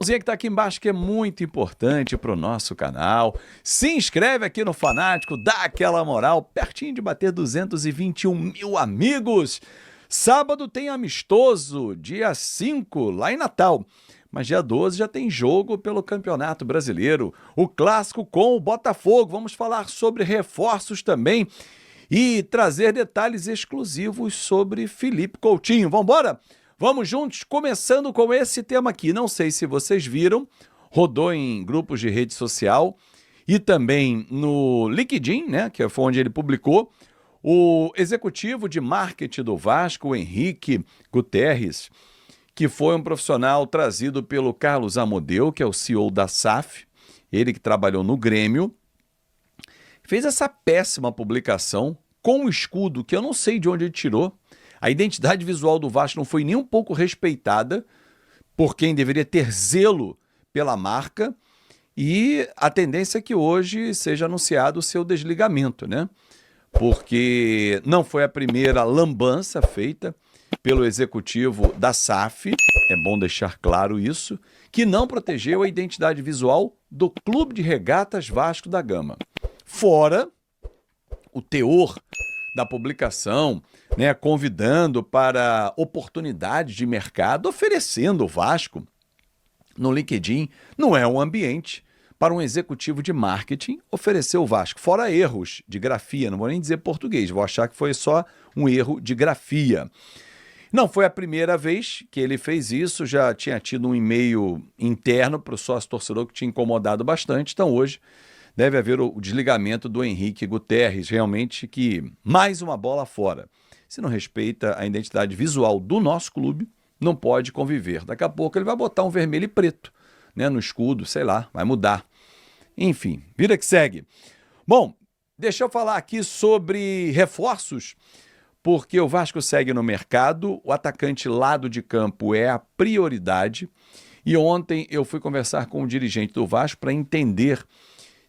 Que está aqui embaixo que é muito importante para o nosso canal. Se inscreve aqui no Fanático, dá aquela moral, pertinho de bater 221 mil amigos. Sábado tem amistoso, dia 5, lá em Natal. Mas dia 12 já tem jogo pelo Campeonato Brasileiro. O clássico com o Botafogo. Vamos falar sobre reforços também e trazer detalhes exclusivos sobre Felipe Coutinho. Vamos embora? Vamos juntos, começando com esse tema aqui. Não sei se vocês viram, rodou em grupos de rede social e também no LinkedIn, né, que foi onde ele publicou, o executivo de marketing do Vasco, o Henrique Guterres, que foi um profissional trazido pelo Carlos Amodeu, que é o CEO da SAF, ele que trabalhou no Grêmio, fez essa péssima publicação com um escudo que eu não sei de onde ele tirou. A identidade visual do Vasco não foi nem um pouco respeitada por quem deveria ter zelo pela marca e a tendência é que hoje seja anunciado o seu desligamento, né? Porque não foi a primeira lambança feita pelo executivo da SAF, é bom deixar claro isso, que não protegeu a identidade visual do Clube de Regatas Vasco da Gama. Fora o teor da publicação, né, convidando para oportunidades de mercado, oferecendo o Vasco no LinkedIn, não é um ambiente para um executivo de marketing oferecer o Vasco, fora erros de grafia, não vou nem dizer português, vou achar que foi só um erro de grafia. Não foi a primeira vez que ele fez isso, já tinha tido um e-mail interno para o sócio torcedor que tinha incomodado bastante, então hoje deve haver o desligamento do Henrique Guterres, realmente que mais uma bola fora. Se não respeita a identidade visual do nosso clube, não pode conviver. Daqui a pouco ele vai botar um vermelho e preto, né, no escudo, sei lá, vai mudar. Enfim, vida que segue. Bom, deixa eu falar aqui sobre reforços, porque o Vasco segue no mercado, o atacante lado de campo é a prioridade, e ontem eu fui conversar com o dirigente do Vasco para entender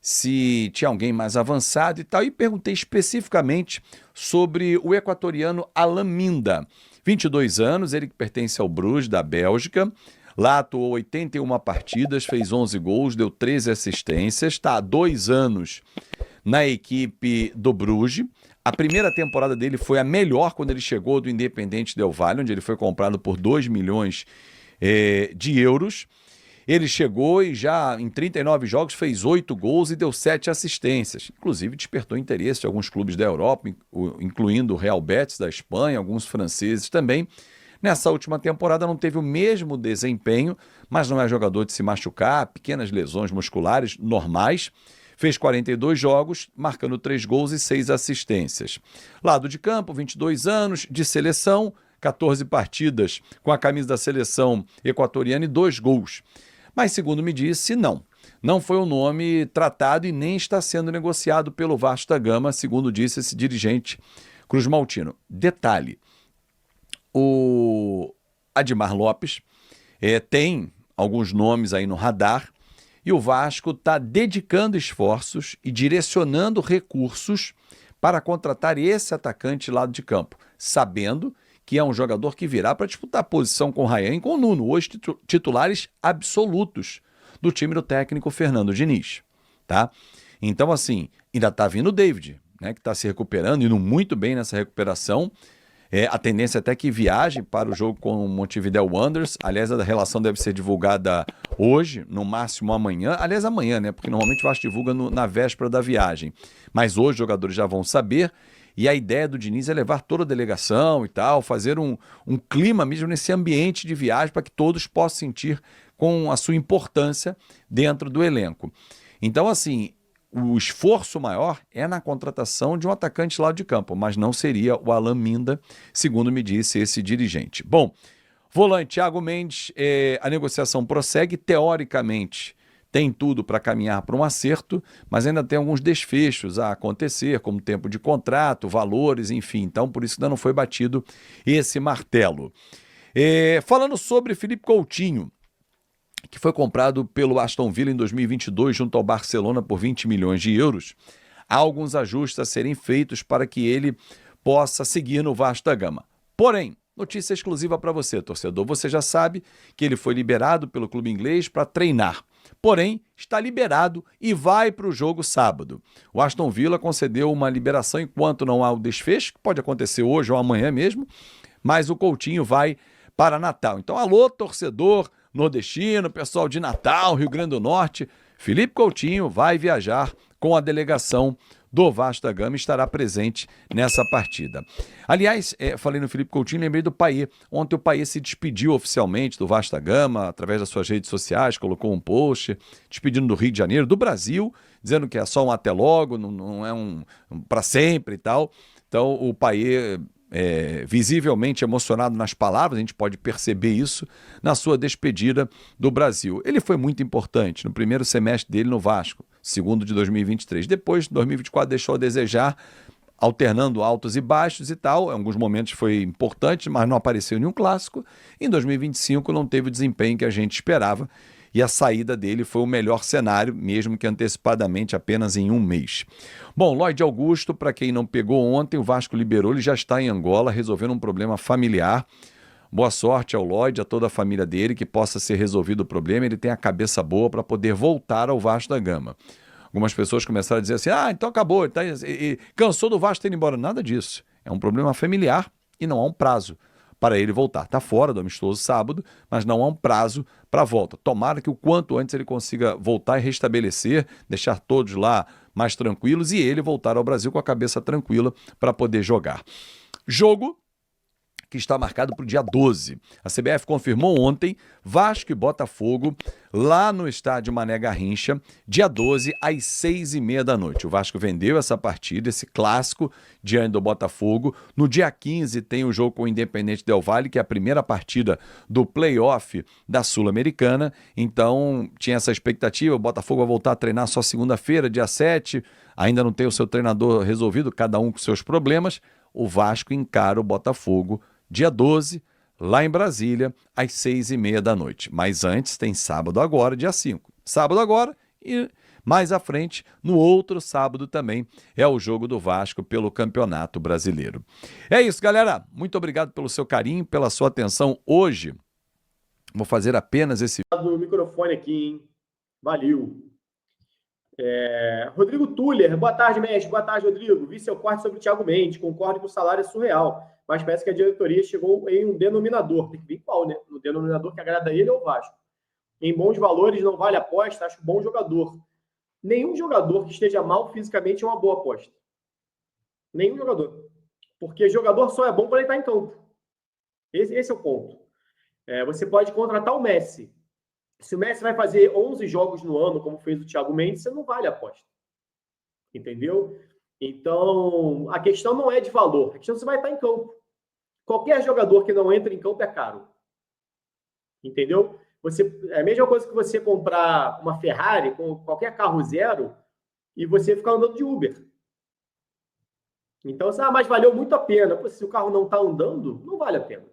se tinha alguém mais avançado e tal, e perguntei especificamente sobre o equatoriano Alan Minda, 22 anos, ele que pertence ao Bruges, da Bélgica, lá atuou 81 partidas, fez 11 gols, deu 13 assistências, está há 2 anos na equipe do Bruges. A primeira temporada dele foi a melhor quando ele chegou do Independente Del Valle, onde ele foi comprado por 2 milhões de euros. Ele chegou e já em 39 jogos fez 8 gols e deu 7 assistências. Inclusive despertou interesse de alguns clubes da Europa, incluindo o Real Betis da Espanha, alguns franceses também. Nessa última temporada não teve o mesmo desempenho, mas não é jogador de se machucar, pequenas lesões musculares normais. Fez 42 jogos, marcando 3 gols e 6 assistências. Lado de campo, 22 anos, de seleção, 14 partidas com a camisa da seleção equatoriana e 2 gols. Mas, segundo me disse, não foi o nome tratado e nem está sendo negociado pelo Vasco da Gama, segundo disse esse dirigente Cruz Maltino. Detalhe, o Admar Lopes tem alguns nomes aí no radar e o Vasco está dedicando esforços e direcionando recursos para contratar esse atacante lado de campo, sabendo que é um jogador que virá para disputar a posição com o Rayan e com o Nuno, hoje titulares absolutos do time do técnico Fernando Diniz, tá? Então, assim, ainda está vindo o David, né, que está se recuperando, indo muito bem nessa recuperação. A tendência é até que viaje para o jogo com o Montevideo Wanderers. Aliás, a relação deve ser divulgada hoje, no máximo amanhã. Aliás, amanhã, né? Porque normalmente o Vasco divulga na véspera da viagem. Mas hoje os jogadores já vão saber. E a ideia do Diniz é levar toda a delegação e tal, fazer um clima mesmo nesse ambiente de viagem para que todos possam sentir com a sua importância dentro do elenco. Então, assim, o esforço maior é na contratação de um atacante lado de campo, mas não seria o Alan Minda, segundo me disse esse dirigente. Bom, volante Thiago Mendes, a negociação prossegue, teoricamente tem tudo para caminhar para um acerto, mas ainda tem alguns desfechos a acontecer, como tempo de contrato, valores, enfim. Então, por isso ainda não foi batido esse martelo. Falando sobre Felipe Coutinho, que foi comprado pelo Aston Villa em 2022 junto ao Barcelona por 20 milhões de euros, há alguns ajustes a serem feitos para que ele possa seguir no Vasco da Gama. Porém, Notícia exclusiva para você, torcedor. Você já sabe que ele foi liberado pelo clube inglês para treinar. Porém, está liberado e vai para o jogo sábado. O Aston Villa concedeu uma liberação enquanto não há o desfecho, que pode acontecer hoje ou amanhã mesmo, mas o Coutinho vai para Natal. Então, alô, torcedor nordestino, pessoal de Natal, Rio Grande do Norte, Felipe Coutinho vai viajar com a delegação do Vasco da Gama e estará presente nessa partida. Aliás, falei no Felipe Coutinho, lembrei do Payet. Ontem o Payet se despediu oficialmente do Vasco da Gama, através das suas redes sociais, colocou um post despedindo do Rio de Janeiro, do Brasil, dizendo que é só um até logo, não é um para sempre e tal. Então o Payet visivelmente emocionado nas palavras, a gente pode perceber isso na sua despedida do Brasil. Ele foi muito importante no primeiro semestre dele no Vasco, segundo de 2023. Depois, 2024, deixou a desejar, alternando altos e baixos e tal. Em alguns momentos foi importante, mas não apareceu em nenhum clássico. Em 2025 não teve o desempenho que a gente esperava. E a saída dele foi o melhor cenário, mesmo que antecipadamente apenas em um mês. Bom, Lloyd Augusto, para quem não pegou ontem, o Vasco liberou, ele já está em Angola, resolvendo um problema familiar. Boa sorte ao Lloyd, a toda a família dele, que possa ser resolvido o problema. Ele tem a cabeça boa para poder voltar ao Vasco da Gama. Algumas pessoas começaram a dizer assim, então acabou, cansou do Vasco ter ido embora. Nada disso. É um problema familiar e não há um prazo para ele voltar. Está fora do amistoso sábado, mas não há um prazo para a volta. Tomara que o quanto antes ele consiga voltar e restabelecer, deixar todos lá mais tranquilos e ele voltar ao Brasil com a cabeça tranquila para poder jogar. Jogo que está marcado para o dia 12. A CBF confirmou ontem Vasco e Botafogo lá no estádio Mané Garrincha, dia 12, às 6h30 da noite. O Vasco vendeu essa partida, esse clássico, diante do Botafogo. No dia 15 tem o jogo com o Independente Del Valle, que é a primeira partida do play-off da Sul-Americana. Então, tinha essa expectativa, o Botafogo vai voltar a treinar só segunda-feira, dia 7. Ainda não tem o seu treinador resolvido, cada um com seus problemas. O Vasco encara o Botafogo dia 12, lá em Brasília, às 6h30 da noite. Mas antes tem sábado agora, dia 5. Sábado agora e mais à frente, no outro sábado também, é o jogo do Vasco pelo Campeonato Brasileiro. É isso, galera. Muito obrigado pelo seu carinho, pela sua atenção hoje. Vou fazer apenas esse... do microfone aqui, hein? Valeu. Rodrigo Tuller, boa tarde, mestre. Boa tarde, Rodrigo. Vi seu corte sobre o Thiago Mendes. Concordo que o salário é surreal, mas parece que a diretoria chegou em um denominador. Tem que ver qual, né? No denominador que agrada ele é o Vasco. Em bons valores, não vale aposta, acho bom jogador. Nenhum jogador que esteja mal fisicamente é uma boa aposta. Nenhum jogador. Porque jogador só é bom quando ele está em campo. Esse é o ponto. Você pode contratar o Messi. Se o Messi vai fazer 11 jogos no ano, como fez o Thiago Mendes, você não vale a aposta. Entendeu? Então, a questão não é de valor. A questão é se você vai estar em campo. Qualquer jogador que não entra em campo é caro. Entendeu? É a mesma coisa que você comprar uma Ferrari com qualquer carro zero e você ficar andando de Uber. Então, mas valeu muito a pena. Pô, se o carro não está andando, não vale a pena.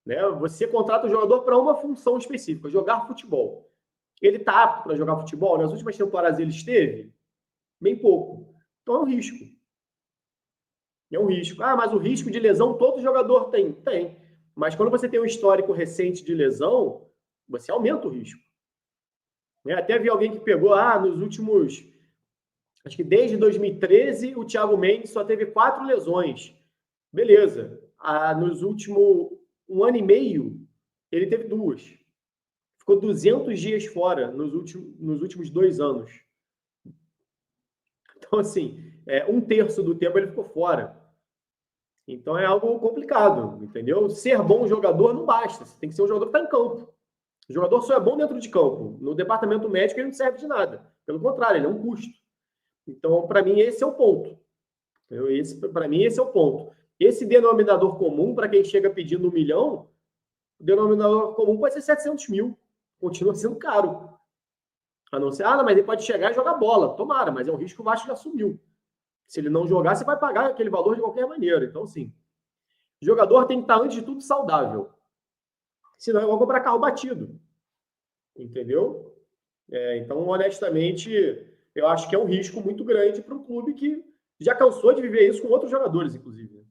Né? Você contrata o jogador para uma função específica, jogar futebol. Ele está apto para jogar futebol? Nas últimas temporadas ele esteve? Bem pouco. Então é um risco. É um risco. Mas o risco de lesão todo jogador tem? Tem. Mas quando você tem um histórico recente de lesão, você aumenta o risco. Até vi alguém que pegou, nos últimos... Acho que desde 2013 o Thiago Mendes só teve 4 lesões. Beleza. Nos últimos 1 ano e meio, ele teve 2. Ficou 200 dias fora nos últimos 2 anos. Então, assim, 1/3 do tempo ele ficou fora. Então, é algo complicado, entendeu? Ser bom jogador não basta. Você tem que ser um jogador que está em campo. O jogador só é bom dentro de campo. No departamento médico, ele não serve de nada. Pelo contrário, ele é um custo. Então, para mim, esse é o ponto. Para mim, esse é o ponto. Esse denominador comum, para quem chega pedindo 1 milhão, o denominador comum pode ser 700 mil. Continua sendo caro. A não ser, mas ele pode chegar e jogar bola. Tomara, mas é um risco que o Vasco já assumiu. Se ele não jogar, você vai pagar aquele valor de qualquer maneira. Então, sim. O jogador tem que estar, antes de tudo, saudável. Senão, é igual comprar carro batido. Entendeu? Então, honestamente, eu acho que é um risco muito grande para um clube que já cansou de viver isso com outros jogadores, inclusive.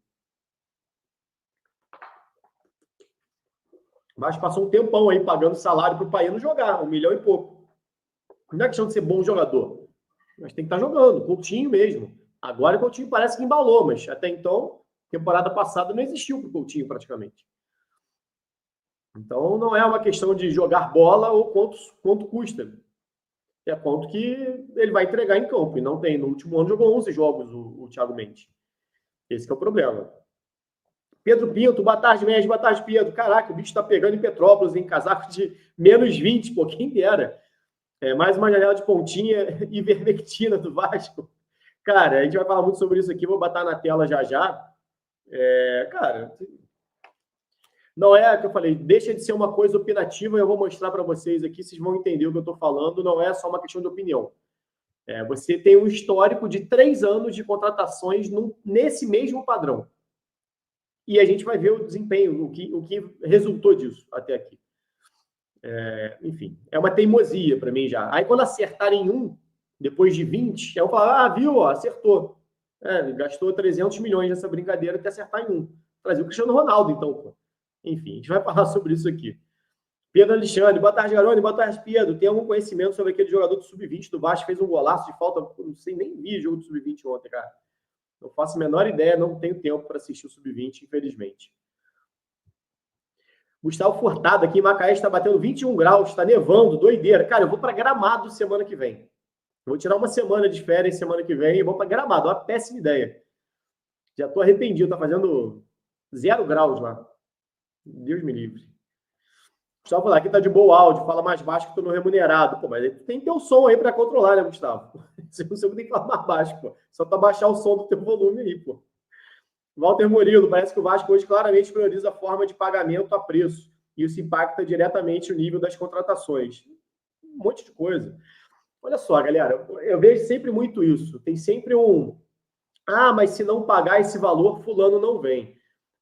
O Vasco passou um tempão aí pagando salário pro Paino jogar, 1 milhão e pouco. Não é questão de ser bom jogador, mas tem que estar jogando, Coutinho mesmo. Agora o Coutinho parece que embalou, mas até então, temporada passada não existiu pro Coutinho praticamente. Então não é uma questão de jogar bola ou quanto custa. É quanto que ele vai entregar em campo. E não tem. No último ano jogou 11 jogos o Thiago Mendes. Esse que é o problema. Pedro Pinto, boa tarde, Mendes. Boa tarde, Pedro. Caraca, o bicho tá pegando em Petrópolis, em casaco de menos 20, pô, quem dera. Mais uma janela de pontinha ivermectina do Vasco. Cara, a gente vai falar muito sobre isso aqui, vou botar na tela já já. Cara, não é o que eu falei, deixa de ser uma coisa opinativa, eu vou mostrar para vocês aqui, vocês vão entender o que eu estou falando, não é só uma questão de opinião. Você tem um histórico de 3 anos de contratações nesse mesmo padrão. E a gente vai ver o desempenho, o que resultou disso até aqui. Enfim, é uma teimosia para mim já. Aí quando acertarem um, depois de 20, eu vou falar, viu, ó, acertou. Gastou 300 milhões nessa brincadeira até acertar em um. Trazer o Cristiano Ronaldo, então, pô. Enfim, a gente vai falar sobre isso aqui. Pedro Alexandre, boa tarde, Garone, boa tarde, Pedro. Tem algum conhecimento sobre aquele jogador do Sub-20 do Vasco, fez um golaço de falta, não sei, nem vi jogo do Sub-20 ontem, cara. Não faço a menor ideia, não tenho tempo para assistir o Sub-20, infelizmente. Gustavo Furtado aqui em Macaé está batendo 21 graus, está nevando, doideira. Cara, eu vou para Gramado semana que vem. Eu vou tirar uma semana de férias semana que vem e vou para Gramado. Uma péssima ideia. Já estou arrependido, tá fazendo 0 graus lá. Deus me livre. Gustavo falou, aqui tá de boa áudio, fala mais baixo que estou no remunerado. Pô, mas tem que ter o som aí para controlar, né, Gustavo? Você tem que falar mais baixo, pô. Só para baixar o som do teu volume aí, pô. Walter Murilo, parece que o Vasco hoje claramente prioriza a forma de pagamento a preço. E isso impacta diretamente o nível das contratações. Um monte de coisa. Olha só, galera, eu vejo sempre muito isso. Tem sempre mas se não pagar esse valor, fulano não vem.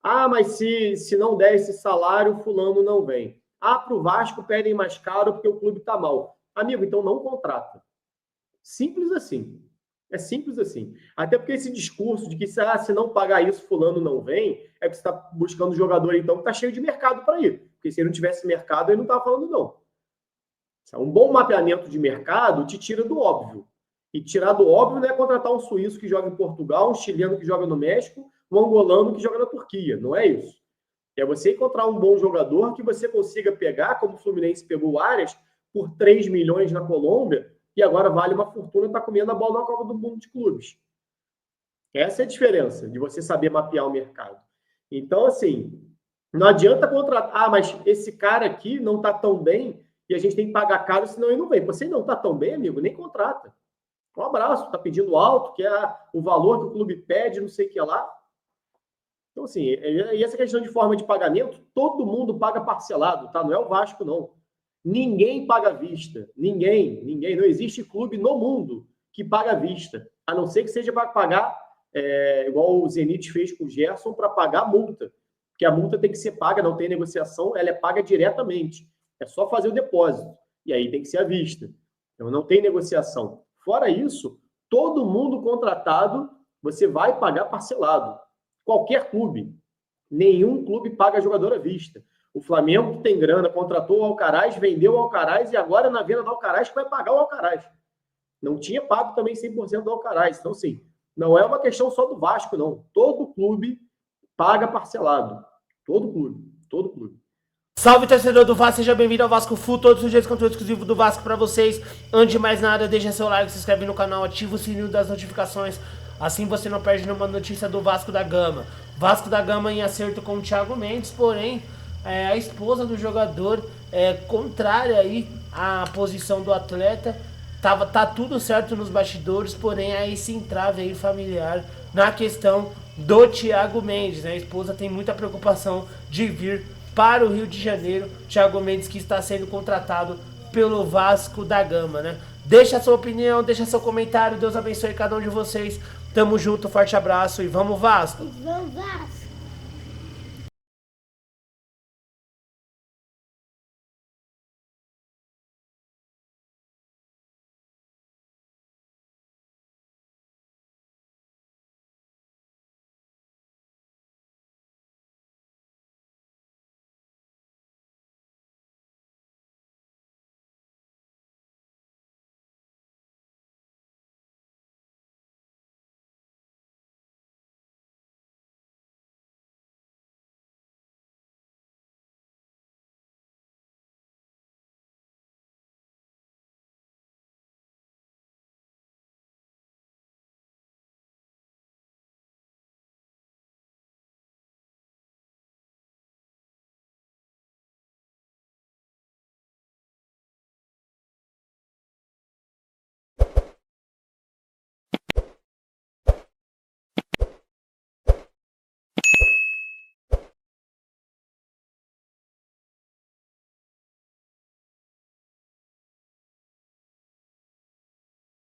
Mas se não der esse salário, fulano não vem. Para o Vasco pedem mais caro porque o clube está mal. Amigo, então não contrata. Simples assim. É simples assim. Até porque esse discurso de que se não pagar isso, fulano não vem, é que você está buscando jogador, então, que está cheio de mercado para ir. Porque se ele não tivesse mercado, ele não estava falando não. Um bom mapeamento de mercado te tira do óbvio. E tirar do óbvio não é contratar um suíço que joga em Portugal, um chileno que joga no México, um angolano que joga na Turquia. Não é isso. É você encontrar um bom jogador que você consiga pegar, como o Fluminense pegou o Arias, por 3 milhões na Colômbia, e agora vale uma fortuna, está comendo a bola na Copa do Mundo de Clubes. Essa é a diferença de você saber mapear o mercado. Então, assim, não adianta contratar, mas esse cara aqui não está tão bem e a gente tem que pagar caro, senão ele não vem. Você não está tão bem, amigo, nem contrata. Um abraço, está pedindo alto, que é o valor que o clube pede, não sei o que lá. Então, assim, e essa questão de forma de pagamento, todo mundo paga parcelado, tá? Não é o Vasco, não. Ninguém paga à vista. Ninguém. Não existe clube no mundo que paga à vista. A não ser que seja para pagar, igual o Zenit fez com o Gerson, para pagar a multa. Porque a multa tem que ser paga, não tem negociação, ela é paga diretamente. É só fazer o depósito. E aí tem que ser à vista. Então não tem negociação. Fora isso, todo mundo contratado, você vai pagar parcelado. Qualquer clube. Nenhum clube paga jogador à vista. O Flamengo, que tem grana, contratou o Alcaraz, vendeu o Alcaraz e agora na venda do Alcaraz que vai pagar o Alcaraz. Não tinha pago também 100% do Alcaraz. Então, sim, não é uma questão só do Vasco, não. Todo clube paga parcelado. Todo clube. Salve, torcedor do Vasco, seja bem-vindo ao Vasco Full, todos os dias conteúdo exclusivo do Vasco pra vocês. Antes de mais nada, deixa seu like, se inscreve no canal, ativa o sininho das notificações, assim você não perde nenhuma notícia do Vasco da Gama. Vasco da Gama em acerto com o Thiago Mendes, porém, a esposa do jogador é contrária aí à posição do atleta. Tá tudo certo nos bastidores, porém há esse entrave aí familiar na questão do Thiago Mendes, né? A esposa tem muita preocupação de vir para o Rio de Janeiro. Thiago Mendes, que está sendo contratado pelo Vasco da Gama, né? Deixa a sua opinião, deixa seu comentário. Deus abençoe cada um de vocês. Tamo junto, forte abraço e vamos Vasco! Vamos Vasco!